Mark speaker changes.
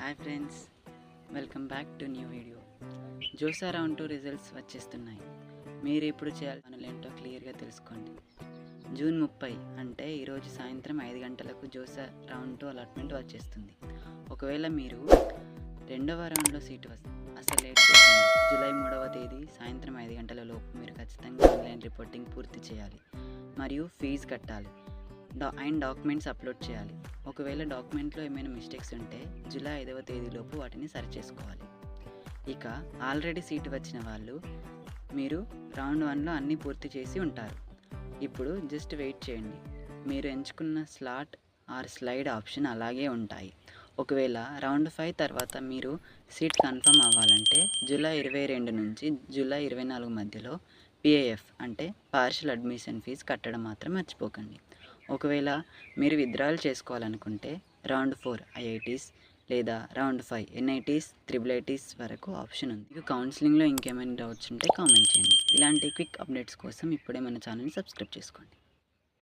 Speaker 1: Hi friends, welcome back to new video. JoSAA round 2 results వచ్చేస్తున్నాయి. మీరు ఇప్పుడు చేయాలి పనులేంటో క్లియర్గా తెలుసుకోండి. జూన్ 30 అంటే ఈరోజు సాయంత్రం 5 గంటలకు జోసా రౌండ్ 2 అలాట్మెంట్ వచ్చేస్తుంది. ఒకవేళ మీరు రెండవ రౌండ్లో సీటు అసలు లేట్ చేస్తుంది. జూలై 3వ తేదీ సాయంత్రం 5 గంటల లోపు మీరు ఖచ్చితంగా ఆన్లైన్ రిపోర్టింగ్ పూర్తి చేయాలి మరియు ఫీజు కట్టాలి అండ్ డాక్యుమెంట్స్ అప్లోడ్ చేయాలి. ఒకవేళ డాక్యుమెంట్లో ఏమైనా మిస్టేక్స్ ఉంటే జూలై 5వ తేదీలోపు వాటిని సరి చేసుకోవాలి. ఇక ఆల్రెడీ సీటు వచ్చిన వాళ్ళు మీరు రౌండ్ 1లో అన్నీ పూర్తి చేసి ఉంటారు. ఇప్పుడు జస్ట్ వెయిట్ చేయండి. మీరు ఎంచుకున్న స్లాట్ ఆర్ స్లైడ్ ఆప్షన్ అలాగే ఉంటాయి. ఒకవేళ రౌండ్ 5 తర్వాత మీరు సీట్ కన్ఫర్మ్ అవ్వాలంటే జూలై 22 నుంచి జూలై 24 మధ్యలో పిఏఎఫ్ అంటే పార్షియల్ అడ్మిషన్ ఫీజు కట్టడం మాత్రం మర్చిపోకండి. ఒకవేళ మీరు విత్డ్రాల్ చేసుకోవాలనుకుంటే రౌండ్ 4 ఐఐటీస్ లేదా రౌండ్ 5 ఎన్ఐటీస్, IIITs వరకు ఆప్షన్ ఉంది. మీకు కౌన్సిలింగ్లో ఇంకేమైనా డౌట్స్ ఉంటే కామెంట్ చేయండి. ఇలాంటి క్విక్ అప్డేట్స్ కోసం ఇప్పుడే మన ఛానల్ని సబ్స్క్రైబ్ చేసుకోండి.